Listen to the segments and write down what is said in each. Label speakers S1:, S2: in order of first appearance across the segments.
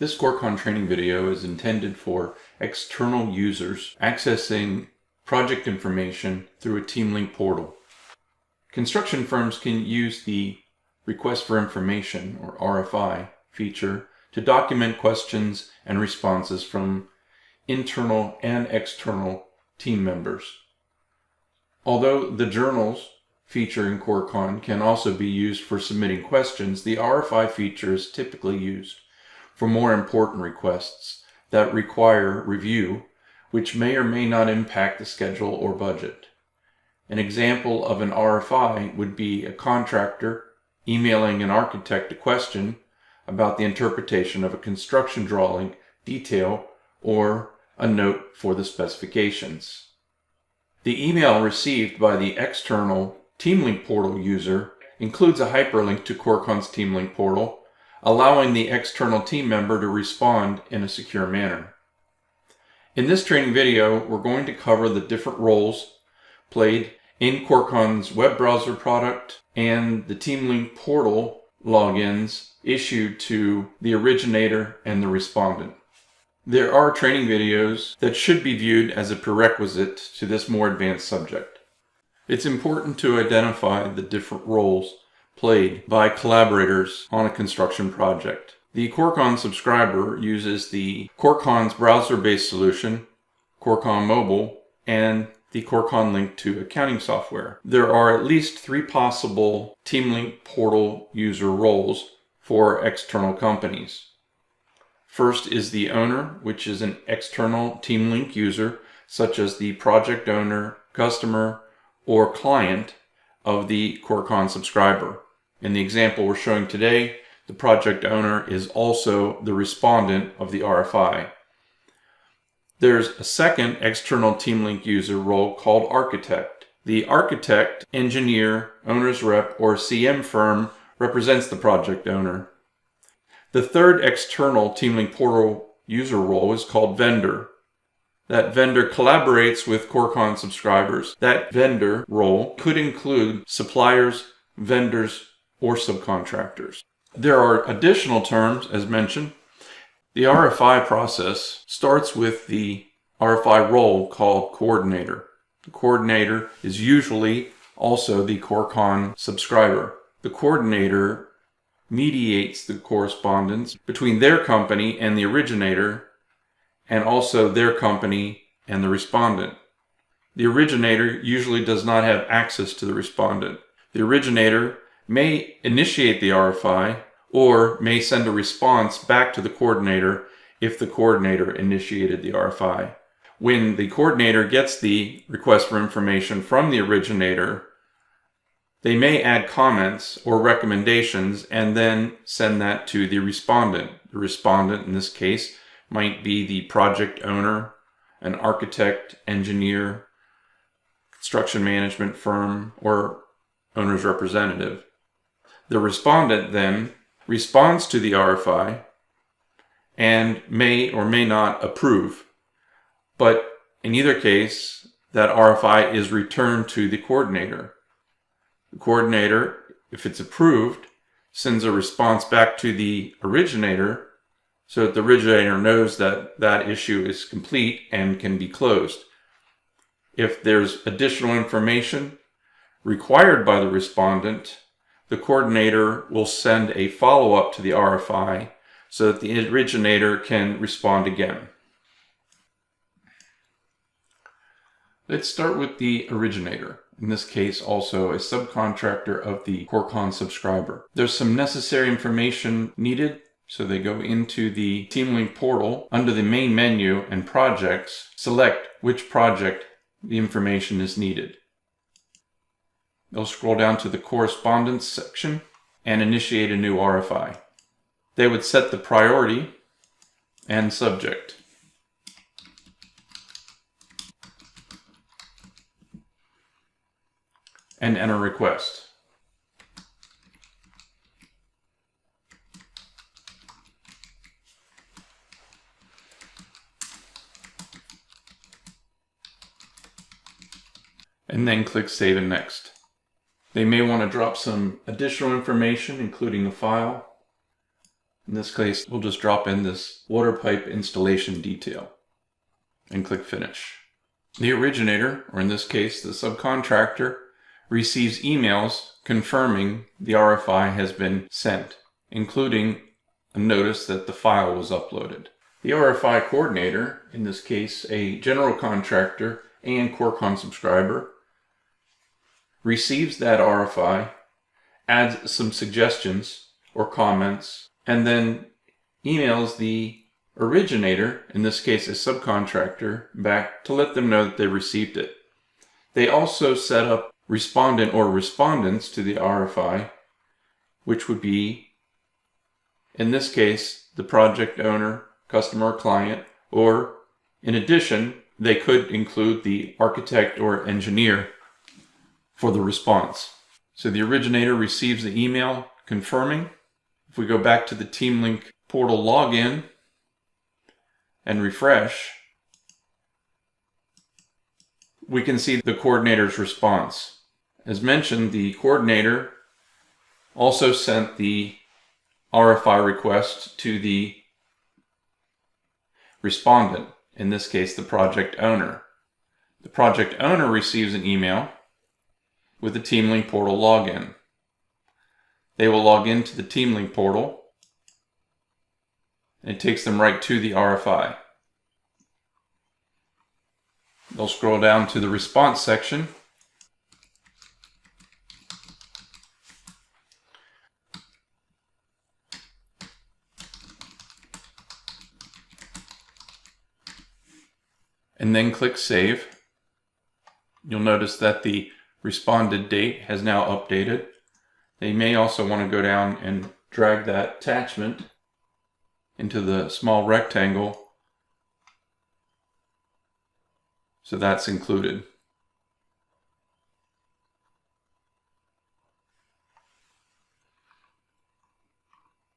S1: This Corecon training video is intended for external users accessing project information through a TeamLink portal. Construction firms can use the Request for Information, or RFI, feature to document questions and responses from internal and external team members. Although the journals feature in Corecon can also be used for submitting questions, the RFI feature is typically used for more important requests that require review, which may or may not impact the schedule or budget. An example of an RFI would be a contractor emailing an architect a question about the interpretation of a construction drawing detail or a note for the specifications. The email received by the external TeamLink portal user includes a hyperlink to Corecon's TeamLink portal, allowing the external team member to respond in a secure manner. In this training video, we're going to cover the different roles played in Corecon's web browser product and the TeamLink portal logins issued to the originator and the respondent. There are training videos that should be viewed as a prerequisite to this more advanced subject. It's important to identify the different roles played by collaborators on a construction project. The Corecon subscriber uses the Corecon's browser-based solution, Corecon Mobile, and the Corecon link to accounting software. There are at least 3 possible TeamLink portal user roles for external companies. First is the owner, which is an external TeamLink user, such as the project owner, customer, or client of the Corecon subscriber. In the example we're showing today, the project owner is also the respondent of the RFI. There's a second external TeamLink user role called architect. The architect, engineer, owner's rep, or CM firm represents the project owner. The third external TeamLink portal user role is called vendor. That vendor collaborates with Corecon subscribers. That vendor role could include suppliers, vendors, or subcontractors. There are additional terms, as mentioned. The RFI process starts with the RFI role called coordinator. The coordinator is usually also the Corecon subscriber. The coordinator mediates the correspondence between their company and the originator, and also their company and the respondent. The originator usually does not have access to the respondent. The originator may initiate the RFI or may send a response back to the coordinator if the coordinator initiated the RFI. When the coordinator gets the request for information from the originator, they may add comments or recommendations and then send that to the respondent. The respondent in this case might be the project owner, an architect, engineer, construction management firm, or owner's representative. The respondent then responds to the RFI and may or may not approve. But in either case, that RFI is returned to the coordinator. The coordinator, if it's approved, sends a response back to the originator so that the originator knows that that issue is complete and can be closed. If there's additional information required by the respondent, the coordinator will send a follow-up to the RFI so that the originator can respond again. Let's start with the originator. In this case, also a subcontractor of the Corecon subscriber. There's some necessary information needed, so they go into the TeamLink portal. Under the main menu and projects, select which project the information is needed. They'll scroll down to the correspondence section and initiate a new RFI. They would set the priority and subject. And enter request. And then click Save and Next. They may want to drop some additional information, including a file, In this case, we'll just drop in this water pipe installation detail and click Finish. The originator, or in this case the subcontractor, receives emails confirming the RFI has been sent, including a notice that the file was uploaded. The RFI coordinator, in this case a general contractor and Corecon subscriber, receives that RFI, adds some suggestions or comments, and then emails the originator, in this case a subcontractor, back to let them know that they received it. They also set up respondent or respondents to the RFI, which would be, in this case, the project owner, customer, or client, or in addition, they could include the architect or engineer for the response. So the originator receives the email confirming. If we go back to the TeamLink portal login and refresh, we can see the coordinator's response. As mentioned, the coordinator also sent the RFI request to the respondent, in this case the project owner. The project owner receives an email with the TeamLink portal login. They will log into the TeamLink portal, and it takes them right to the RFI. They'll scroll down to the response section, and then click Save. You'll notice that the responded date has now updated. They may also want to go down and drag that attachment into the small rectangle so that's included.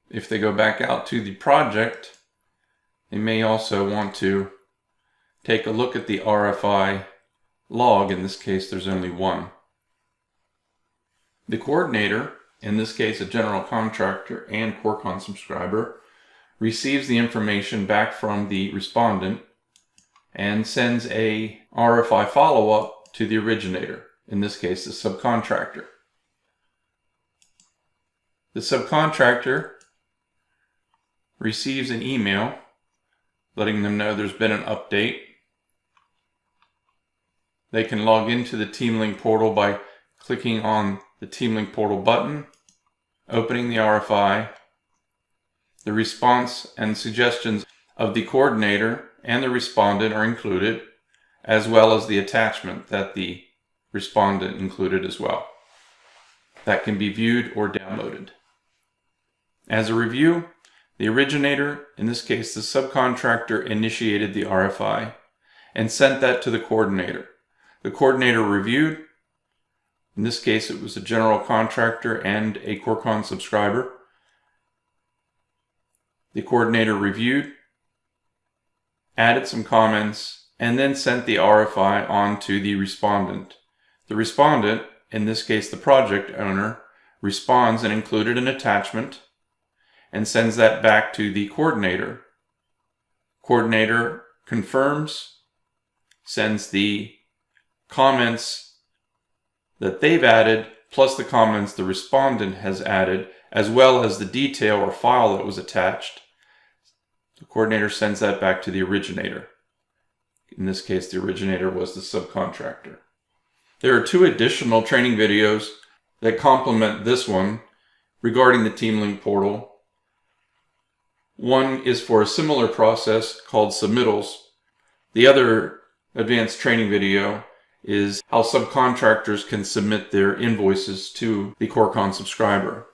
S1: If they go back out to the project, they may also want to take a look at the RFI log. In this case, there's only one. The coordinator, in this case a general contractor and Corecon subscriber, receives the information back from the respondent and sends a RFI follow-up to the originator, in this case the subcontractor. The subcontractor receives an email letting them know there's been an update. They can log into the TeamLink portal by clicking on the TeamLink portal button, opening the RFI. The response and suggestions of the coordinator and the respondent are included, as well as the attachment that the respondent included as well. That can be viewed or downloaded. As a review, the originator, in this case the subcontractor, initiated the RFI and sent that to the coordinator. The coordinator reviewed. In this case it was a general contractor and a Corecon subscriber. The coordinator reviewed, added some comments, and then sent the RFI on to the respondent. The respondent, in this case the project owner, responds and included an attachment and sends that back to the coordinator. Coordinator confirms, sends the comments that they've added, plus the comments the respondent has added, as well as the detail or file that was attached. The coordinator sends that back to the originator. In this case, the originator was the subcontractor. There are two additional training videos that complement this one regarding the TeamLink portal. One is for a similar process called submittals. The other advanced training video is how subcontractors can submit their invoices to the Corecon subscriber.